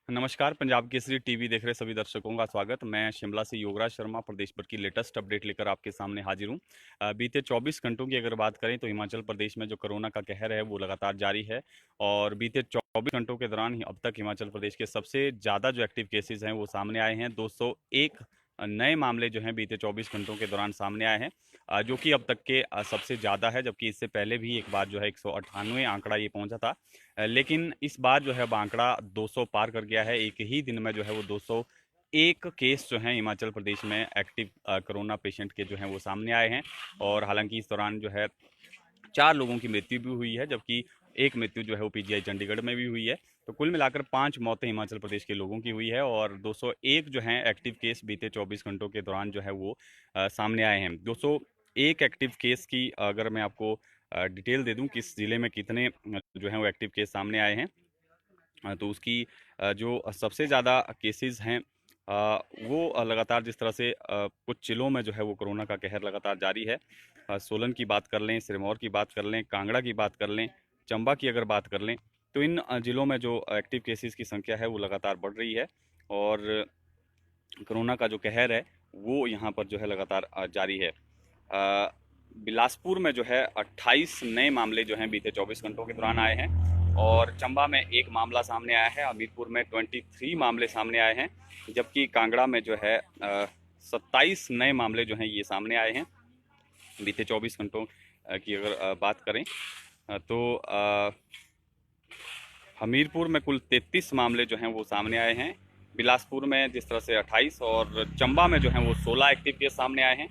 नमस्कार, पंजाब केसरी टीवी देख रहे सभी दर्शकों का स्वागत। मैं शिमला से योगराज शर्मा प्रदेश भर की लेटेस्ट अपडेट लेकर आपके सामने हाजिर हूँ। बीते 24 घंटों की अगर बात करें तो हिमाचल प्रदेश में जो कोरोना का कहर है वो लगातार जारी है और बीते 24 घंटों के दौरान अब तक हिमाचल प्रदेश के सबसे ज़्यादा जो एक्टिव केसेज हैं वो सामने आए हैं। 201 नए मामले जो हैं बीते 24 घंटों के दौरान सामने आए हैं, जो कि अब तक के सबसे ज़्यादा है, जबकि इससे पहले भी एक बार जो है 198 आंकड़ा ये पहुंचा था। लेकिन इस बार जो है अब आंकड़ा 200 पार कर गया है। एक ही दिन में जो है वो 201 केस जो हैं हिमाचल प्रदेश में एक्टिव कोरोना पेशेंट के जो हैं वो सामने आए हैं। और हालांकि इस दौरान जो है 4 लोगों की मृत्यु भी हुई है, जबकि एक मृत्यु जो है वो पीजीआई चंडीगढ़ में भी हुई है। तो कुल मिलाकर 5 मौतें हिमाचल प्रदेश के लोगों की हुई है और 201 जो हैं एक्टिव केस बीते 24 घंटों के दौरान जो है वो सामने आए हैं। 201 एक्टिव केस की अगर मैं आपको डिटेल दे दूं किस ज़िले में कितने जो हैं वो एक्टिव केस सामने आए हैं, तो उसकी जो सबसे ज़्यादा केसेस हैं, वो लगातार जिस तरह से कुछ जिलों में जो है वो कोरोना का कहर लगातार जारी है। सोलन की बात कर लें, सिरमौर की बात कर लें, कांगड़ा की बात कर लें, चंबा की अगर बात कर लें, तो इन जिलों में जो एक्टिव केसेस की संख्या है वो लगातार बढ़ रही है और कोरोना का जो कहर है वो यहाँ पर जो है लगातार जारी है। बिलासपुर में जो है 28 नए मामले जो हैं बीते 24 घंटों के दौरान आए हैं और चंबा में एक मामला सामने आया है। हमीरपुर में 23 मामले सामने आए हैं, जबकि कांगड़ा में जो है 27 नए मामले जो हैं ये सामने आए हैं बीते 24 घंटों की अगर बात करें। तो हमीरपुर में कुल 33 मामले जो हैं वो सामने आए हैं। बिलासपुर में जिस तरह से 28 और चंबा में जो हैं वो 16 एक्टिव केस सामने आए हैं,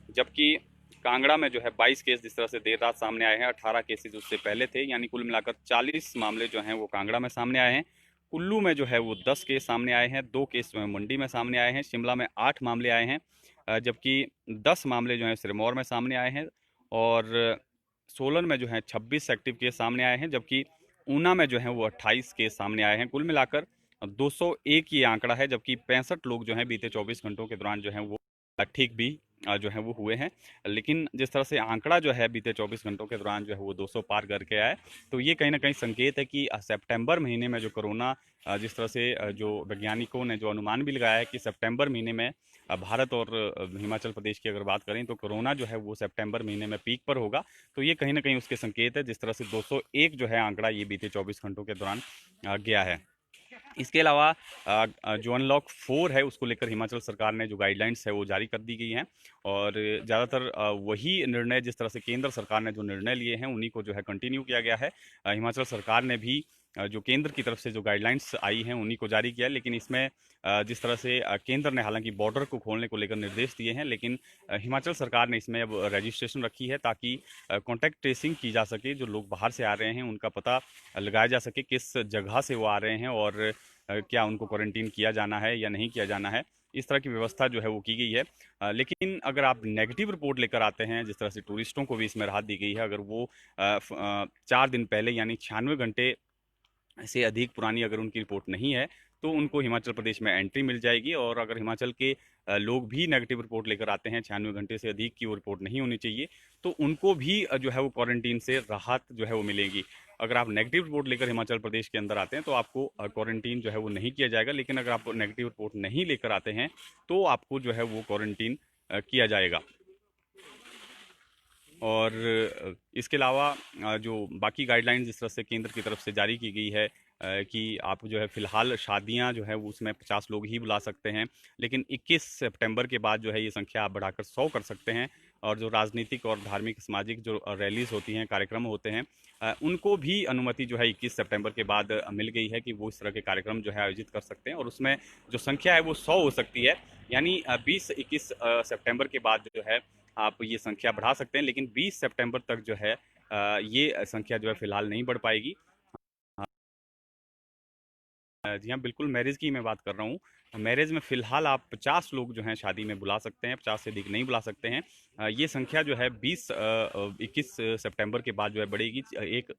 जबकि कांगड़ा में जो है 22 केस जिस तरह से देर रात सामने आए हैं। 18 केसेज उससे पहले थे, यानी कुल मिलाकर 40 मामले जो हैं वो कांगड़ा में सामने आए हैं। कुल्लू में जो है वो 10 केस सामने आए हैं, 2 केस जो है मंडी में सामने आए हैं। शिमला में 8 मामले आए हैं, जबकि 10 मामले जो हैं सिरमौर में सामने आए हैं और सोलन में जो है 26 एक्टिव केस सामने आए हैं, जबकि ऊना में जो है वो 28 केस सामने आए हैं। कुल मिलाकर 201 ये आंकड़ा है, जबकि 65 लोग जो हैं बीते 24 घंटों के दौरान जो हैं वो ठीक भी जो है वो हुए हैं। लेकिन जिस तरह से आंकड़ा जो है बीते 24 घंटों के दौरान जो है वो 200 पार करके आया है, तो ये कहीं ना कहीं संकेत है कि सितंबर महीने में जो कोरोना जिस तरह से जो वैज्ञानिकों ने जो अनुमान भी लगाया है कि सितंबर महीने में भारत और हिमाचल प्रदेश की अगर बात करें तो कोरोना जो है वो सितंबर महीने में पीक पर होगा। तो ये कहीं ना कहीं उसके संकेत है, जिस तरह से 201 जो है आंकड़ा ये बीते 24 घंटों के दौरान गया है। इसके अलावा जो अनलॉक 4 है उसको लेकर हिमाचल सरकार ने जो गाइडलाइंस है वो जारी कर दी गई हैं और ज़्यादातर वही निर्णय जिस तरह से केंद्र सरकार ने जो निर्णय लिए हैं उन्हीं को जो है कंटिन्यू किया गया है। हिमाचल सरकार ने भी जो केंद्र की तरफ से जो गाइडलाइंस आई हैं उन्हीं को जारी किया है, लेकिन इसमें जिस तरह से केंद्र ने हालांकि बॉर्डर को खोलने को लेकर निर्देश दिए हैं, लेकिन हिमाचल सरकार ने इसमें अब रजिस्ट्रेशन रखी है ताकि कॉन्टैक्ट ट्रेसिंग की जा सके। जो लोग बाहर से आ रहे हैं उनका पता लगाया जा सके किस जगह से वो आ रहे हैं और क्या उनको क्वारंटीन किया जाना है या नहीं किया जाना है। इस तरह की व्यवस्था जो है वो की गई है। लेकिन अगर आप नेगेटिव रिपोर्ट लेकर आते हैं, जिस तरह से टूरिस्टों को भी इसमें राहत दी गई है, अगर वो 4 दिन पहले यानी 96 घंटे से अधिक पुरानी अगर उनकी रिपोर्ट नहीं है तो उनको हिमाचल प्रदेश में एंट्री मिल जाएगी। और अगर हिमाचल के लोग भी नेगेटिव रिपोर्ट लेकर आते हैं, 96 घंटे से अधिक की वो रिपोर्ट नहीं होनी चाहिए, तो उनको भी जो है वो क्वारंटीन से राहत जो है वो मिलेगी। अगर आप नेगेटिव रिपोर्ट लेकर हिमाचल प्रदेश के अंदर आते हैं तो आपको क्वारंटीन जो है वो नहीं किया जाएगा, लेकिन अगर आप नेगेटिव रिपोर्ट नहीं लेकर आते हैं तो आपको जो है वो क्वारंटीन किया जाएगा। और इसके अलावा जो बाकी गाइडलाइंस जिस तरह से केंद्र की तरफ से जारी की गई है कि आप जो है फ़िलहाल शादियां जो है वो उसमें 50 लोग ही बुला सकते हैं, लेकिन 21 सितंबर के बाद जो है ये संख्या आप बढ़ाकर 100 कर सकते हैं। और जो राजनीतिक और धार्मिक सामाजिक जो रैलीज होती हैं, कार्यक्रम होते हैं, उनको भी अनुमति जो है 21 सितंबर के बाद मिल गई है कि वो इस तरह के कार्यक्रम जो है आयोजित कर सकते हैं और उसमें जो संख्या है वो 100 हो सकती है। यानी 20-21 सितंबर के बाद जो है आप ये संख्या बढ़ा सकते हैं, लेकिन 20 सितंबर तक जो है ये संख्या जो है फिलहाल नहीं बढ़ पाएगी। जी हाँ, बिल्कुल मैरिज की मैं बात कर रहा हूँ। मैरिज में फ़िलहाल आप 50 लोग जो हैं शादी में बुला सकते हैं, 50 से अधिक नहीं बुला सकते हैं। ये संख्या जो है 21 सितंबर के बाद जो है बढ़ेगी। एक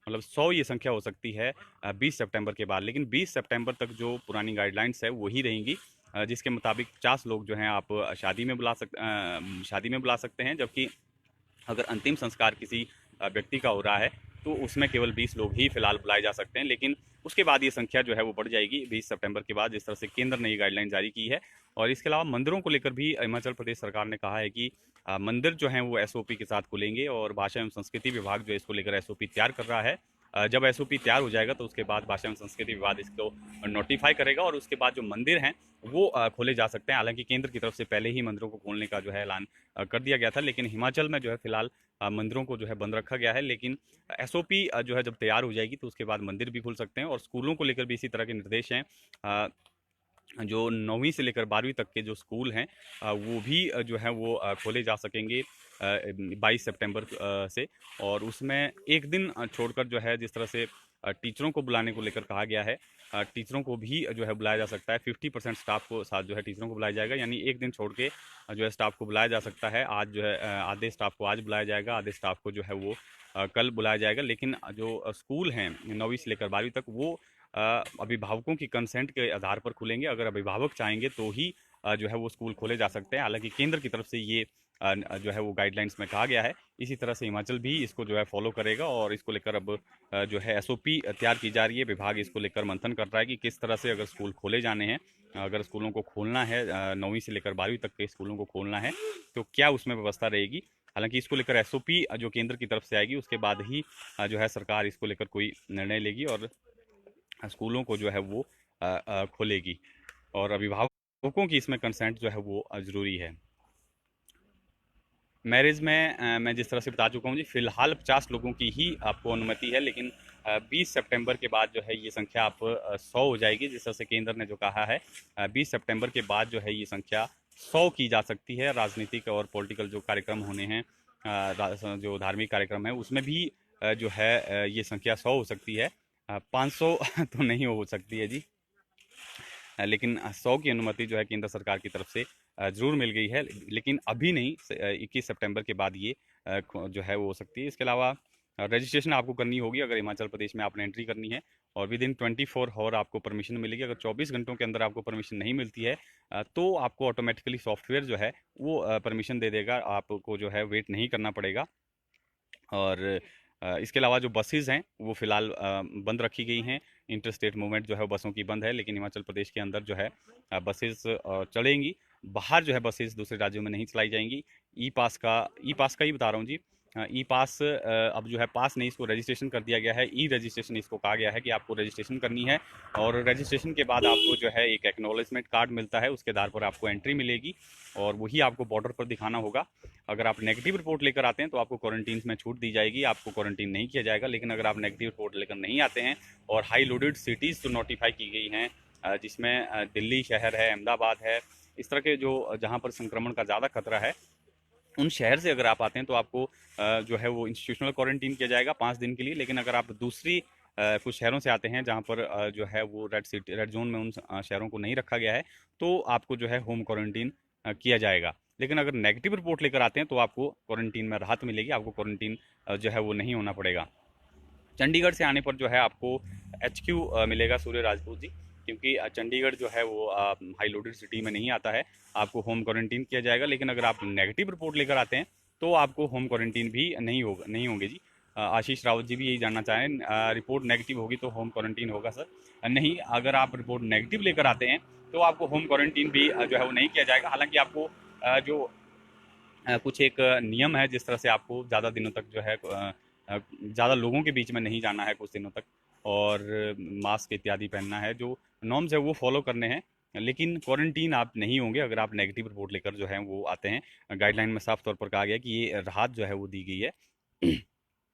मतलब 100 ये संख्या हो सकती है 20 सितंबर के बाद, लेकिन 20 सितंबर तक जो पुरानी गाइडलाइंस है वही रहेंगी, जिसके मुताबिक 50 लोग जो हैं आप शादी में बुला सकते हैं। जबकि अगर अंतिम संस्कार किसी व्यक्ति का हो रहा है तो उसमें केवल 20 लोग ही फिलहाल बुलाए जा सकते हैं, लेकिन उसके बाद ये संख्या जो है वो बढ़ जाएगी 20 सितंबर के बाद, जिस तरह से केंद्र ने ये गाइडलाइन जारी की है। और इसके अलावा मंदिरों को लेकर भी हिमाचल प्रदेश सरकार ने कहा है कि मंदिर जो हैं वो एसओपी के साथ खुलेंगे, और भाषा एवं संस्कृति विभाग जो है इसको लेकर एसओपी तैयार कर रहा है। जब एसओपी तैयार हो जाएगा तो उसके बाद भाषा एवं संस्कृति विभाग इसको नोटिफाई करेगा, और उसके बाद जो मंदिर हैं वो खोले जा सकते हैं। हालांकि केंद्र की तरफ से पहले ही मंदिरों को खोलने का जो है ऐलान कर दिया गया था, लेकिन हिमाचल में जो है फिलहाल मंदिरों को जो है बंद रखा गया है। लेकिन एसओपी जो है जब तैयार हो जाएगी तो उसके बाद मंदिर भी खुल सकते हैं, और स्कूलों को लेकर भी इसी तरह के निर्देश हैं। जो 9वीं से लेकर 12वीं तक के जो स्कूल हैं वो भी जो है वो खोले जा सकेंगे 22 सितंबर से। और उसमें एक दिन छोड़कर जो है जिस तरह से टीचरों को बुलाने को लेकर कहा गया है, टीचरों को भी जो है बुलाया जा सकता है। 50% स्टाफ को साथ जो है टीचरों को बुलाया जाएगा, यानी एक दिन छोड़ के जो है स्टाफ को बुलाया जा सकता है। आज जो है आधे स्टाफ को आज बुलाया जाएगा, आधे स्टाफ को जो है वो कल बुलाया जाएगा। लेकिन जो स्कूल हैं 9वीं से लेकर 12वीं तक वो अभिभावकों की कंसेंट के आधार पर खुलेंगे। अगर अभिभावक चाहेंगे तो ही जो है वो स्कूल खोले जा सकते हैं। हालांकि केंद्र की तरफ से ये जो है वो गाइडलाइंस में कहा गया है। इसी तरह से हिमाचल भी इसको जो है फॉलो करेगा, और इसको लेकर अब जो है एसओपी तैयार की जा रही है। विभाग इसको लेकर मंथन कर रहा है कि किस तरह से अगर स्कूल खोले जाने हैं, अगर स्कूलों को खोलना है 9वीं से लेकर 12वीं तक के स्कूलों को खोलना है तो क्या उसमें व्यवस्था रहेगी। हालांकि इसको लेकर एसओपी जो केंद्र की तरफ से आएगी उसके बाद ही जो है सरकार इसको लेकर कोई निर्णय लेगी और स्कूलों को जो है वो खोलेगी, और अभिभावकों की इसमें कंसेंट जो है वो ज़रूरी है। मैरिज में मैं जिस तरह से बता चुका हूँ जी, फिलहाल 50 लोगों की ही आपको अनुमति है, लेकिन 20 सितंबर के बाद जो है ये संख्या आप 100 हो जाएगी। जिस तरह से केंद्र ने जो कहा है 20 सितंबर के बाद जो है ये संख्या 100 की जा सकती है। राजनीतिक और पॉलिटिकल जो कार्यक्रम होने हैं, जो धार्मिक कार्यक्रम है उसमें भी जो है ये संख्या 100 हो सकती है। 500 तो नहीं हो सकती है जी, लेकिन 100 की अनुमति जो है केंद्र सरकार की तरफ से ज़रूर मिल गई है, लेकिन अभी नहीं। 21 सितंबर के बाद ये जो है वो हो सकती है। इसके अलावा रजिस्ट्रेशन आपको करनी होगी अगर हिमाचल प्रदेश में आपने एंट्री करनी है, और विद इन 24 आवर आपको परमिशन मिलेगी। अगर 24 घंटों के अंदर आपको परमिशन नहीं मिलती है तो आपको ऑटोमेटिकली सॉफ्टवेयर जो है वो परमिशन दे देगा, आपको जो है वेट नहीं करना पड़ेगा। और इसके अलावा जो बसेज़ हैं वो फ़िलहाल बंद रखी गई हैं। इंटर स्टेट मूवमेंट जो है बसों की बंद है, लेकिन हिमाचल प्रदेश के अंदर जो है बसेज़ चलेंगी। बाहर जो है बसेज़ दूसरे राज्यों में नहीं चलाई जाएंगी। ई पास का ही बता रहा हूँ जी। ई पास अब जो है पास नहीं, इसको रजिस्ट्रेशन कर दिया गया है। ई रजिस्ट्रेशन इसको कहा गया है कि आपको रजिस्ट्रेशन करनी है, और रजिस्ट्रेशन के बाद आपको जो है एक एक्नॉलेजमेंट कार्ड मिलता है, उसके आधार पर आपको एंट्री मिलेगी, और वही आपको बॉर्डर पर दिखाना होगा। अगर आप नेगेटिव रिपोर्ट लेकर आते हैं तो आपको क्वारंटीन में छूट दी जाएगी, आपको क्वारंटीन नहीं किया जाएगा। लेकिन अगर आप नेगेटिव रिपोर्ट लेकर नहीं आते हैं, और हाई लोडेड सिटीज़ तो नोटिफाई की गई हैं, जिसमें दिल्ली शहर है, अहमदाबाद है, इस तरह के जो जहाँ पर संक्रमण का ज़्यादा खतरा है, उन शहर से अगर आप आते हैं तो आपको जो है वो इंस्टीट्यूशनल क्वारंटीन किया जाएगा 5 दिन के लिए। लेकिन अगर आप दूसरी कुछ शहरों से आते हैं जहाँ पर जो है वो रेड जोन में उन शहरों को नहीं रखा गया है, तो आपको जो है होम क्वारंटीन किया जाएगा। लेकिन अगर नेगेटिव रिपोर्ट लेकर आते हैं तो आपको क्वारंटीन में राहत मिलेगी, आपको क्वारंटीन जो है वो नहीं होना पड़ेगा। चंडीगढ़ से आने पर जो है आपको HQ मिलेगा सूर्य राजपूत जी, क्योंकि चंडीगढ़ जो है वो हाई लोडेड सिटी में नहीं आता है, आपको होम क्वारंटीन किया जाएगा। लेकिन अगर आप नेगेटिव रिपोर्ट लेकर आते हैं तो आपको होम क्वारंटीन भी नहीं होंगे जी। आशीष रावत जी भी यही जानना चाहें, रिपोर्ट नेगेटिव होगी तो होम क्वारंटीन होगा सर? नहीं, अगर आप रिपोर्ट नेगेटिव लेकर आते हैं तो आपको होम क्वारंटीन भी जो है वो नहीं किया जाएगा। हालांकि आपको जो कुछ एक नियम है, जिस तरह से आपको ज़्यादा दिनों तक जो है ज़्यादा लोगों के बीच में नहीं जाना है कुछ दिनों तक, और मास्क इत्यादि पहनना है, जो नॉर्म्स है वो फॉलो करने हैं। लेकिन क्वारंटीन आप नहीं होंगे अगर आप नेगेटिव रिपोर्ट लेकर जो है वो आते हैं। गाइडलाइन में साफ तौर पर कहा गया कि ये राहत जो है वो दी गई है।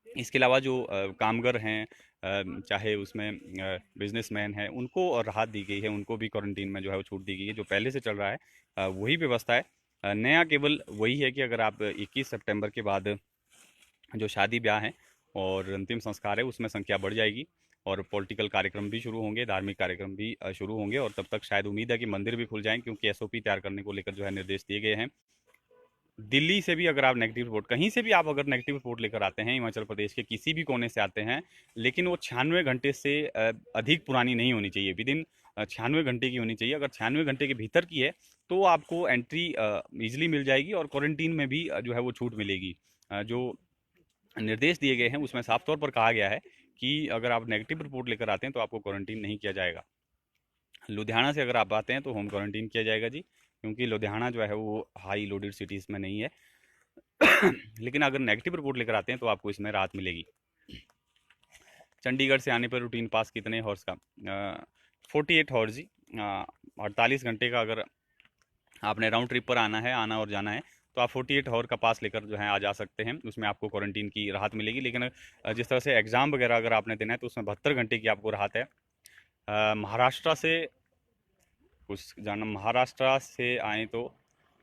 इसके अलावा जो कामगर हैं, चाहे उसमें बिजनेसमैन हैं, उनको राहत दी गई है, उनको भी क्वारंटीन में जो है वो छूट दी गई है। जो पहले से चल रहा है वही व्यवस्था है। नया केवल वही है कि अगर आप 21 सितंबर के बाद जो शादी ब्याह हैं और अंतिम संस्कार है उसमें संख्या बढ़ जाएगी, और पॉलिटिकल कार्यक्रम भी शुरू होंगे, धार्मिक कार्यक्रम भी शुरू होंगे, और तब तक शायद उम्मीद है कि मंदिर भी खुल जाएं, क्योंकि एसओपी तैयार करने को लेकर जो है निर्देश दिए गए हैं। दिल्ली से भी अगर आप नेगेटिव रिपोर्ट, कहीं से भी आप अगर नेगेटिव रिपोर्ट लेकर आते हैं, हिमाचल प्रदेश के किसी भी कोने से आते हैं, लेकिन वो 96 घंटे से अधिक पुरानी नहीं होनी चाहिए। विद इन 96 घंटे की होनी चाहिए। अगर 96 घंटे के भीतर की है तो आपको एंट्री ईजिली मिल जाएगी, और क्वारंटीन में भी जो है वो छूट मिलेगी। जो निर्देश दिए गए हैं उसमें साफ तौर पर कहा गया है कि अगर आप नेगेटिव रिपोर्ट लेकर आते हैं तो आपको क्वारंटीन नहीं किया जाएगा। लुधियाना से अगर आप आते हैं तो होम क्वारंटीन किया जाएगा जी, क्योंकि लुधियाना जो है वो हाई लोडेड सिटीज़ में नहीं है। लेकिन अगर नेगेटिव रिपोर्ट लेकर आते हैं तो आपको इसमें राहत मिलेगी। चंडीगढ़ से आने पर रूटीन पास कितने हॉर्स का? 48 हॉर्स जी। 48 घंटे का अगर आपने राउंड ट्रिप पर आना और जाना है तो आप 48 हॉर का पास लेकर जो है आ जा सकते हैं। उसमें आपको क्वारंटीन की राहत मिलेगी। लेकिन जिस तरह से एग्ज़ाम वगैरह अगर आपने देना है तो उसमें 72 घंटे की आपको राहत है। महाराष्ट्र से कुछ जाना, महाराष्ट्र से आए तो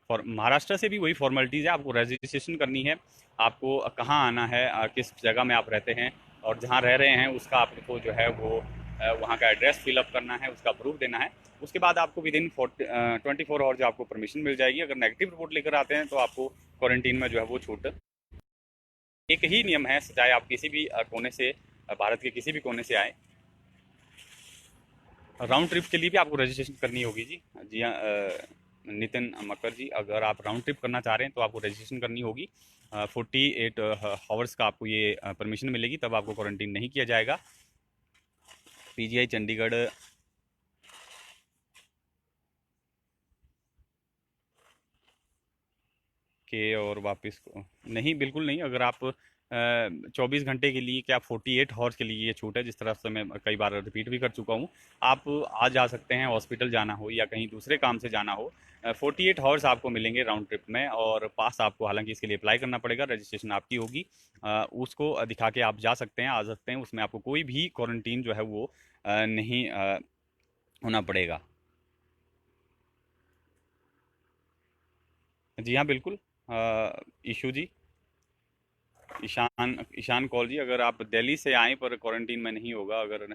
और महाराष्ट्र से भी वही फॉर्मेलिटीज़ है। आपको रजिस्ट्रेशन करनी है, आपको कहाँ आना है, किस जगह में आप रहते हैं और जहाँ रह रहे हैं उसका आपको जो है वो वहाँ का एड्रेस फिलअप करना है, उसका प्रूफ देना है। उसके बाद आपको विद इन 24 आवर जो आपको परमिशन मिल जाएगी। अगर नेगेटिव रिपोर्ट लेकर आते हैं तो आपको क्वारंटीन में जो है वो छूट। एक ही नियम है, चाहे आप किसी भी कोने से भारत के किसी भी कोने से आए, राउंड ट्रिप के लिए भी आपको रजिस्ट्रेशन करनी होगी जी। जी हाँ नितिन मक्कर जी, अगर आप राउंड ट्रिप करना चाह रहे हैं तो आपको रजिस्ट्रेशन करनी होगी। 48 हावर्स का आपको ये परमिशन मिलेगी, तब आपको क्वारंटीन नहीं किया जाएगा। पीजीआई चंडीगढ़ के और वापस नहीं, बिल्कुल नहीं। अगर आप 24 घंटे के लिए, क्या 48 हॉर्स के लिए ये छूट है, जिस तरह से मैं कई बार रिपीट भी कर चुका हूँ। आप आ जा सकते हैं, हॉस्पिटल जाना हो या कहीं दूसरे काम से जाना हो। 48 हॉर्स आपको मिलेंगे राउंड ट्रिप में, और पास आपको हालांकि इसके लिए अप्लाई करना पड़ेगा, रजिस्ट्रेशन आपकी होगी। उसको दिखा के आप जा सकते हैं, आ सकते हैं। उसमें आपको कोई भी क्वारंटीन जो है वो नहीं होना पड़ेगा। जी हाँ बिल्कुल। ईशू जी, ईशान ईशान कौल जी, अगर आप दिल्ली से आए पर क्वारंटीन में नहीं होगा, अगर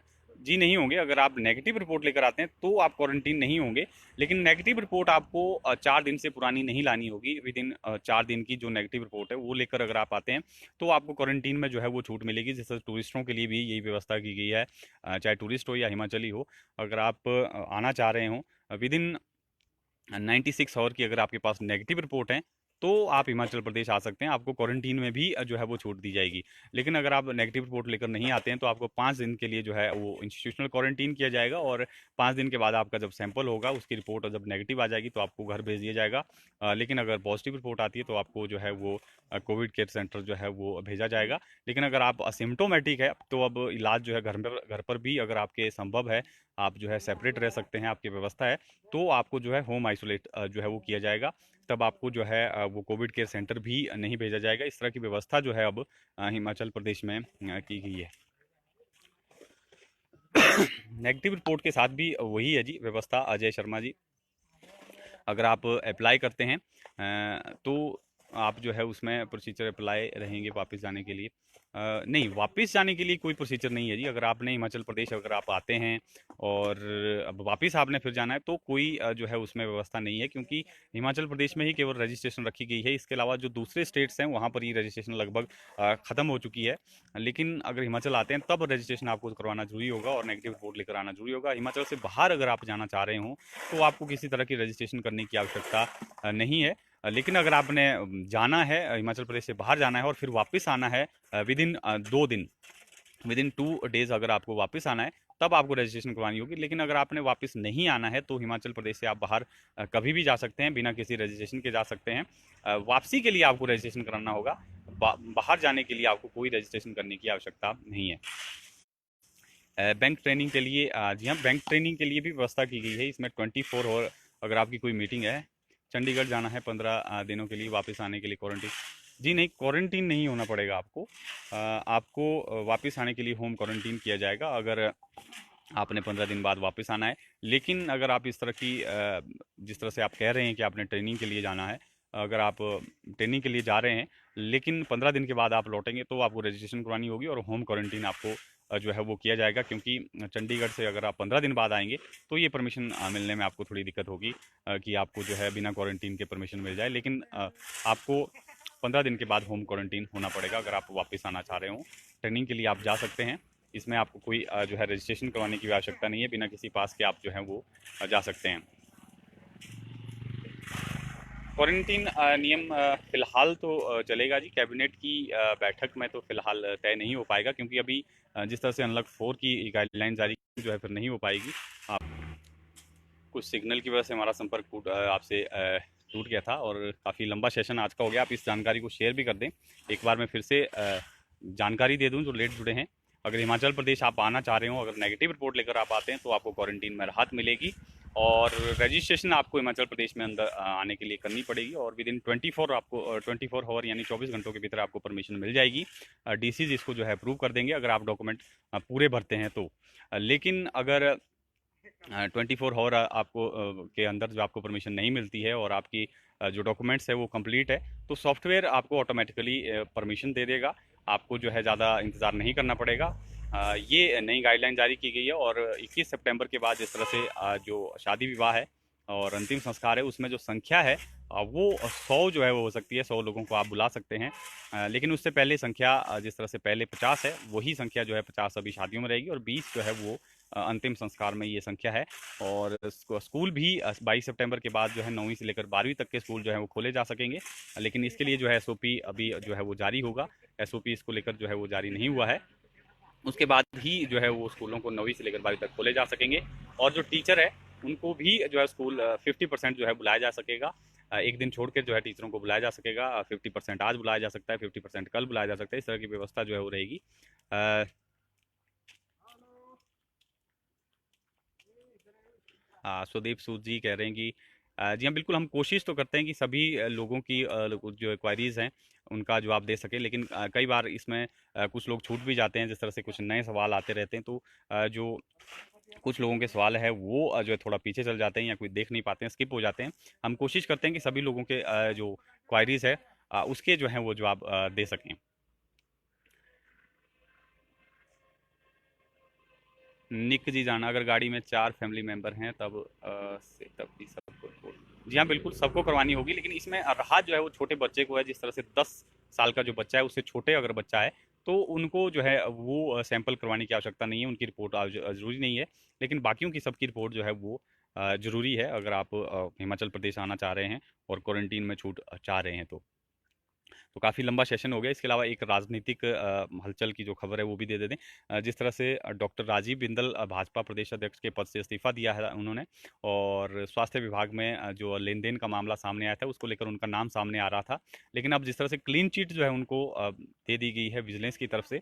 जी नहीं होंगे। अगर आप नेगेटिव रिपोर्ट लेकर आते हैं तो आप क्वारंटीन नहीं होंगे। लेकिन नेगेटिव रिपोर्ट आपको 4 दिन से पुरानी नहीं लानी होगी। विद इन 4 दिन की जो नेगेटिव रिपोर्ट है वो लेकर अगर आप आते हैं तो आपको क्वारंटीन में जो है वो छूट मिलेगी। जैसे टूरिस्टों के लिए भी यही व्यवस्था की गई है, चाहे टूरिस्ट हो या हिमाचली हो। अगर आप आना चाह रहे हो विद इन 96 आवर की अगर आपके पास नेगेटिव रिपोर्ट है तो आप हिमाचल प्रदेश आ सकते हैं। आपको क्वारंटीन में भी जो है वो छूट दी जाएगी। लेकिन अगर आप नेगेटिव रिपोर्ट लेकर नहीं आते हैं तो आपको 5 दिन के लिए जो है वो इंस्टीट्यूशनल क्वारंटीन किया जाएगा, और 5 दिन के बाद आपका जब सैंपल होगा उसकी रिपोर्ट जब नेगेटिव आ जाएगी तो आपको घर भेज दिया जाएगा। लेकिन अगर पॉजिटिव रिपोर्ट आती है तो आपको जो है वो कोविड केयर सेंटर जो है वो भेजा जाएगा। लेकिन अगर आप असिम्टोमेटिक है तो अब इलाज जो है घर पर भी अगर आपके संभव है, आप जो है सेपरेट रह सकते हैं, आपकी व्यवस्था है, तो आपको जो है होम आइसोलेट जो है वो किया जाएगा। तब आपको जो है वो कोविड केयर सेंटर भी नहीं भेजा जाएगा। इस तरह की व्यवस्था जो है अब हिमाचल प्रदेश में की गई है। नेगेटिव रिपोर्ट के साथ भी वही है जी व्यवस्था, अजय शर्मा जी। अगर आप अप्लाई करते हैं तो आप जो है उसमें प्रोसीजर अप्लाई रहेंगे वापस जाने के लिए। नहीं, वापस जाने के लिए कोई प्रोसीजर नहीं है जी। अगर आपने हिमाचल प्रदेश अगर आप आते हैं और अब वापस आपने फिर जाना है तो कोई जो है उसमें व्यवस्था नहीं है, क्योंकि हिमाचल प्रदेश में ही केवल रजिस्ट्रेशन रखी गई है। इसके अलावा जो दूसरे स्टेट्स हैं वहाँ पर ये रजिस्ट्रेशन लगभग ख़त्म हो चुकी है। लेकिन अगर हिमाचल आते हैं तब रजिस्ट्रेशन आपको करवाना जरूरी होगा और नेगेटिव रिपोर्ट लेकर आना जरूरी होगा। हिमाचल से बाहर अगर आप जाना चाह रहे हो तो आपको किसी तरह की रजिस्ट्रेशन करने की आवश्यकता नहीं है। लेकिन अगर आपने जाना है, हिमाचल प्रदेश से बाहर जाना है और फिर वापस आना है विद इन 2 दिन, विद इन 2 डेज अगर आपको वापस आना है तब आपको रजिस्ट्रेशन करवानी होगी। लेकिन अगर आपने वापस नहीं आना है तो हिमाचल प्रदेश से आप बाहर कभी भी जा सकते हैं, बिना किसी रजिस्ट्रेशन के जा सकते हैं। वापसी के लिए आपको रजिस्ट्रेशन कराना होगा। बाहर जाने के लिए आपको कोई रजिस्ट्रेशन करने की आवश्यकता नहीं है। बैंक ट्रेनिंग के लिए जी हाँ, बैंक ट्रेनिंग के लिए भी व्यवस्था की गई है। इसमें 24 आवर अगर आपकी कोई मीटिंग है, चंडीगढ़ जाना है 15 दिनों के लिए, वापस आने के लिए क्वारंटीन जी नहीं, क्वारंटीन नहीं होना पड़ेगा आपको। आपको वापस आने के लिए होम क्वारंटीन किया जाएगा अगर आपने 15 दिन बाद वापस आना है। लेकिन अगर आप इस तरह की जिस तरह से आप कह रहे हैं कि आपने ट्रेनिंग के लिए जाना है, अगर आप ट्रेनिंग के लिए जा रहे हैं लेकिन 15 दिन के बाद आप लौटेंगे तो आपको रजिस्ट्रेशन करवानी होगी और होम क्वारंटीन आपको जो है वो किया जाएगा। क्योंकि चंडीगढ़ से अगर आप 15 दिन बाद आएंगे तो ये परमिशन मिलने में आपको थोड़ी दिक्कत होगी कि आपको जो है बिना क्वारंटीन के परमिशन मिल जाए। लेकिन आपको 15 दिन के बाद होम क्वारंटीन होना पड़ेगा अगर आप वापस आना चाह रहे हो। ट्रेनिंग के लिए आप जा सकते हैं, इसमें आपको कोई जो है रजिस्ट्रेशन करवाने की आवश्यकता नहीं है। बिना किसी पास के आप जो है वो जा सकते हैं। क्वारंटीन नियम फिलहाल तो चलेगा जी। कैबिनेट की बैठक में तो फिलहाल तय नहीं हो पाएगा, क्योंकि अभी जिस तरह से अनलॉक 4 की गाइडलाइन जारी जो है फिर नहीं हो पाएगी। कुछ सिग्नल की वजह से हमारा संपर्क आपसे टूट गया था और काफ़ी लंबा सेशन आज का हो गया। आप इस जानकारी को शेयर भी कर दें। एक बार मैं फिर से जानकारी दे दूं जो लेट जुड़े हैं। अगर हिमाचल प्रदेश आप आना चाह रहे हो, अगर नेगेटिव रिपोर्ट लेकर आप आते हैं तो आपको क्वारंटीन में राहत मिलेगी और रजिस्ट्रेशन आपको हिमाचल प्रदेश में अंदर आने के लिए करनी पड़ेगी और विद इन 24 आवर यानी 24 घंटों के भीतर आपको परमिशन मिल जाएगी। डीसीज इसको जो है अप्रूव कर देंगे अगर आप डॉक्यूमेंट पूरे भरते हैं तो। लेकिन अगर 24 आवर आपको के अंदर जो आपको परमिशन नहीं मिलती है और आपकी जो डॉक्यूमेंट्स है वो कंप्लीट है, तो सॉफ्टवेयर आपको ऑटोमेटिकली परमिशन दे देगा। आपको जो है ज़्यादा इंतज़ार नहीं करना पड़ेगा। ये नई गाइडलाइन जारी की गई है और 21 सितंबर के बाद जिस तरह से जो शादी विवाह है और अंतिम संस्कार है उसमें जो संख्या है वो 100 जो है वो हो सकती है। 100 लोगों को आप बुला सकते हैं, लेकिन उससे पहले संख्या जिस तरह से पहले 50 है वही संख्या जो है 50 अभी शादियों में रहेगी और 20 जो है वो अंतिम संस्कार में ये संख्या है। और स्कूल भी 22 सितंबर के बाद जो है 9वीं से लेकर 12वीं तक के स्कूल जो है वो खोले जा सकेंगे, लेकिन इसके लिए जो है एसओपी अभी जो है वो जारी होगा। एसओपी इसको लेकर जो है वो जारी नहीं हुआ है। उसके बाद ही जो है वो स्कूलों को 9वीं से लेकर 12वीं तक खोले जा सकेंगे और जो टीचर है उनको भी जो है स्कूल 50% जो है बुलाया जा सकेगा। एक दिन छोड़ के जो है टीचरों को बुलाया जा सकेगा। 50% आज बुलाया जा सकता है, 50% कल बुलाया जा सकता है। इस तरह की व्यवस्था जो है वो रहेगी। सुदीप सूद जी कह रहे हैं कि जी हाँ बिल्कुल, हम कोशिश तो करते हैं कि सभी लोगों की जो क्वायरीज़ हैं उनका जवाब दे सकें, लेकिन कई बार इसमें कुछ लोग छूट भी जाते हैं। जिस तरह से कुछ नए सवाल आते रहते हैं तो जो कुछ लोगों के सवाल है वो जो है थोड़ा पीछे चल जाते हैं या कोई देख नहीं पाते हैं, स्किप हो जाते हैं। हम कोशिश करते हैं कि सभी लोगों के जो क्वायरीज़ है उसके जो हैं वो जवाब दे सकें। निक जी जाना, अगर गाड़ी में 4 फैमिली मेंबर हैं तब तब भी सबको जी हाँ बिल्कुल सबको करवानी होगी, लेकिन इसमें राहत जो है वो छोटे बच्चे को है। जिस तरह से 10 साल का जो बच्चा है उससे छोटे अगर बच्चा है तो उनको जो है वो सैंपल करवाने की आवश्यकता नहीं है, उनकी रिपोर्ट ज़रूरी नहीं है। लेकिन बाकियों की सबकी रिपोर्ट जो है वो ज़रूरी है अगर आप हिमाचल प्रदेश आना चाह रहे हैं और क्वारंटीन में छूट चाह रहे हैं तो। तो काफ़ी लंबा सेशन हो गया। इसके अलावा एक राजनीतिक हलचल की जो खबर है वो भी दे देते हैं। जिस तरह से डॉक्टर राजीव बिंदल भाजपा प्रदेश अध्यक्ष के पद से इस्तीफा दिया है उन्होंने, और स्वास्थ्य विभाग में जो लेन देन का मामला सामने आया था उसको लेकर उनका नाम सामने आ रहा था। लेकिन अब जिस तरह से क्लीन चिट जो है उनको दे दी गई है विजिलेंस की तरफ से,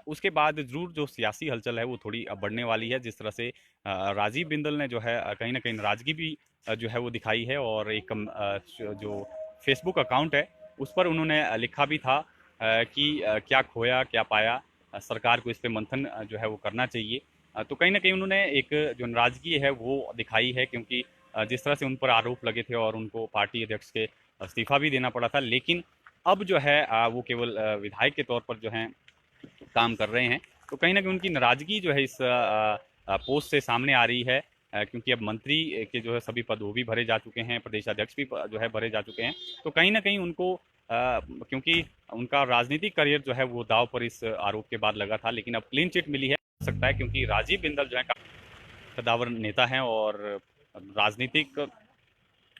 उसके बाद ज़रूर जो सियासी हलचल है वो थोड़ी बढ़ने वाली है। जिस तरह से राजीव बिंदल ने जो है कहीं ना कहीं नाराज़गी भी जो है वो दिखाई है और एक जो फेसबुक अकाउंट है उस पर उन्होंने लिखा भी था कि क्या खोया क्या पाया, सरकार को इस पे मंथन जो है वो करना चाहिए। तो कहीं न कहीं उन्होंने एक जो नाराज़गी है वो दिखाई है, क्योंकि जिस तरह से उन पर आरोप लगे थे और उनको पार्टी अध्यक्ष के इस्तीफ़ा भी देना पड़ा था। लेकिन अब जो है वो केवल विधायक के तौर पर जो हैं काम कर रहे हैं। तो कहीं न कहीं उनकी नाराज़गी जो है इस पोस्ट से सामने आ रही है, क्योंकि अब मंत्री के जो है सभी पद वो भी भरे जा चुके हैं, प्रदेश अध्यक्ष भी जो है भरे जा चुके हैं। तो कहीं न कहीं उनको क्योंकि उनका राजनीतिक करियर जो है वो दांव पर इस आरोप के बाद लगा था, लेकिन अब क्लीन चिट मिली है। हो सकता है क्योंकि राजीव बिंदल जो है कद्दावर नेता हैं और राजनीतिक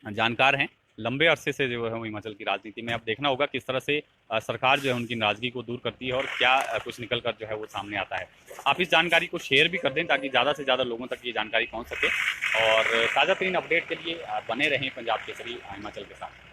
जानकार हैं, लंबे अरसे से जो है वो हिमाचल की राजनीति में। अब देखना होगा किस तरह से सरकार जो है उनकी नाराजगी को दूर करती है और क्या कुछ निकल कर जो है वो सामने आता है। आप इस जानकारी को शेयर भी कर दें ताकि ज़्यादा से ज़्यादा लोगों तक ये जानकारी पहुंच सके और ताज़ा तरीन अपडेट के लिए बने रहें पंजाब केसरी हिमाचल के साथ।